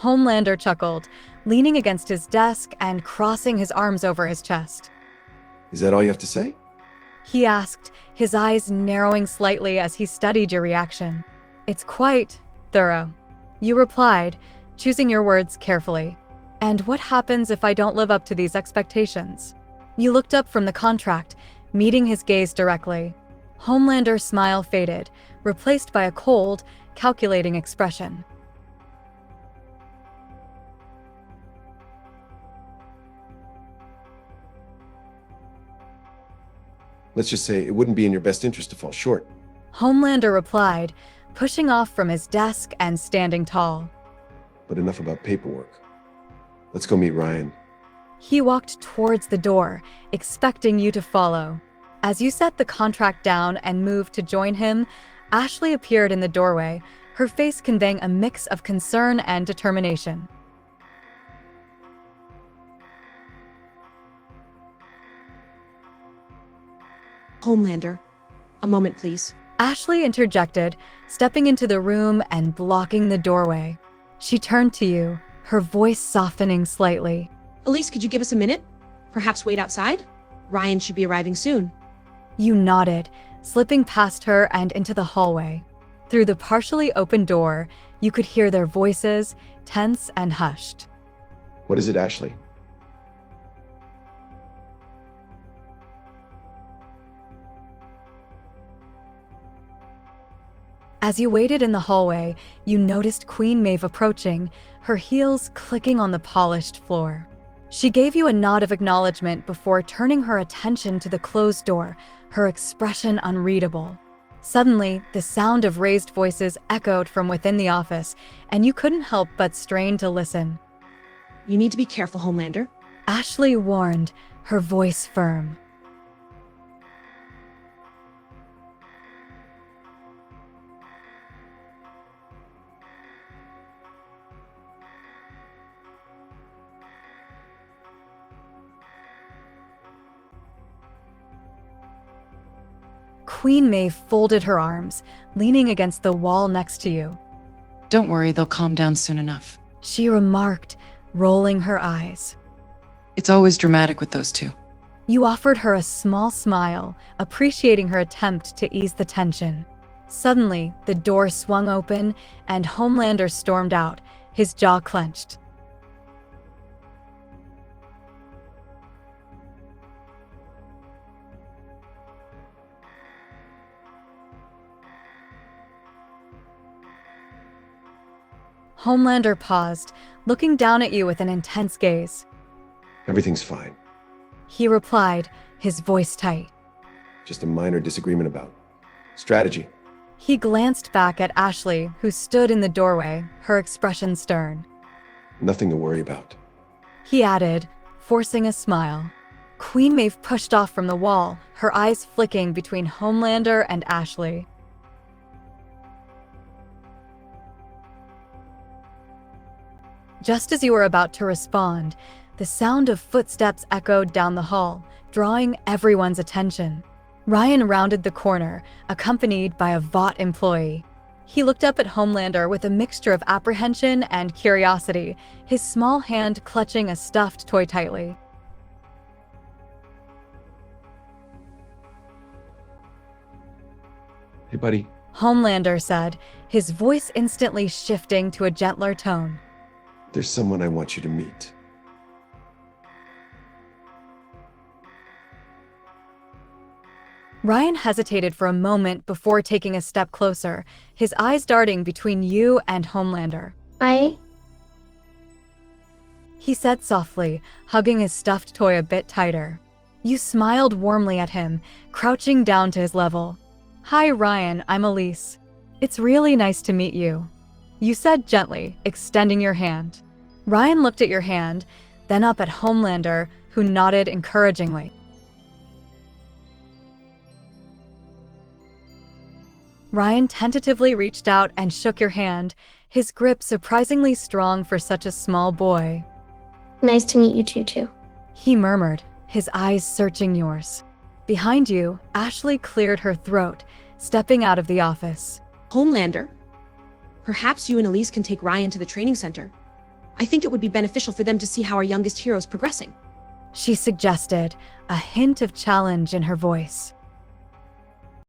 Homelander chuckled, leaning against his desk and crossing his arms over his chest. Is that all you have to say? He asked, his eyes narrowing slightly as he studied your reaction. It's quite thorough. You replied, choosing your words carefully. And what happens if I don't live up to these expectations? You looked up from the contract, meeting his gaze directly. Homelander's smile faded, replaced by a cold, calculating expression. Let's just say it wouldn't be in your best interest to fall short. Homelander replied, pushing off from his desk and standing tall. But enough about paperwork. Let's go meet Ryan. He walked towards the door, expecting you to follow. As you set the contract down and moved to join him, Ashley appeared in the doorway, her face conveying a mix of concern and determination. Homelander, a moment, please. Ashley interjected, stepping into the room and blocking the doorway. She turned to you, her voice softening slightly. Elise, could you give us a minute? Perhaps wait outside? Ryan should be arriving soon. You nodded, slipping past her and into the hallway. Through the partially open door, you could hear their voices, tense and hushed. What is it, Ashley? As you waited in the hallway, you noticed Queen Maeve approaching, her heels clicking on the polished floor. She gave you a nod of acknowledgement before turning her attention to the closed door, her expression unreadable. Suddenly, the sound of raised voices echoed from within the office, and you couldn't help but strain to listen. You need to be careful, Homelander. Ashley warned, her voice firm. Queen Maeve folded her arms, leaning against the wall next to you. Don't worry, they'll calm down soon enough. She remarked, rolling her eyes. It's always dramatic with those two. You offered her a small smile, appreciating her attempt to ease the tension. Suddenly, the door swung open and Homelander stormed out, his jaw clenched. Homelander paused, looking down at you with an intense gaze. Everything's fine. He replied, his voice tight. Just a minor disagreement about strategy. He glanced back at Ashley, who stood in the doorway, her expression stern. Nothing to worry about. He added, forcing a smile. Queen Maeve pushed off from the wall, her eyes flicking between Homelander and Ashley. Just as you were about to respond, the sound of footsteps echoed down the hall, drawing everyone's attention. Ryan rounded the corner, accompanied by a Vought employee. He looked up at Homelander with a mixture of apprehension and curiosity, his small hand clutching a stuffed toy tightly. Hey, buddy. Homelander said, his voice instantly shifting to a gentler tone. There's someone I want you to meet. Ryan hesitated for a moment before taking a step closer, his eyes darting between you and Homelander. He said softly, hugging his stuffed toy a bit tighter. You smiled warmly at him, crouching down to his level. Hi, Ryan, I'm Elise. It's really nice to meet you. You said gently, extending your hand. Ryan looked at your hand, then up at Homelander, who nodded encouragingly. Ryan tentatively reached out and shook your hand, his grip surprisingly strong for such a small boy. Nice to meet you too. He murmured, his eyes searching yours. Behind you, Ashley cleared her throat, stepping out of the office. Homelander, perhaps you and Elise can take Ryan to the training center. I think it would be beneficial for them to see how our youngest hero is progressing. She suggested, a hint of challenge in her voice.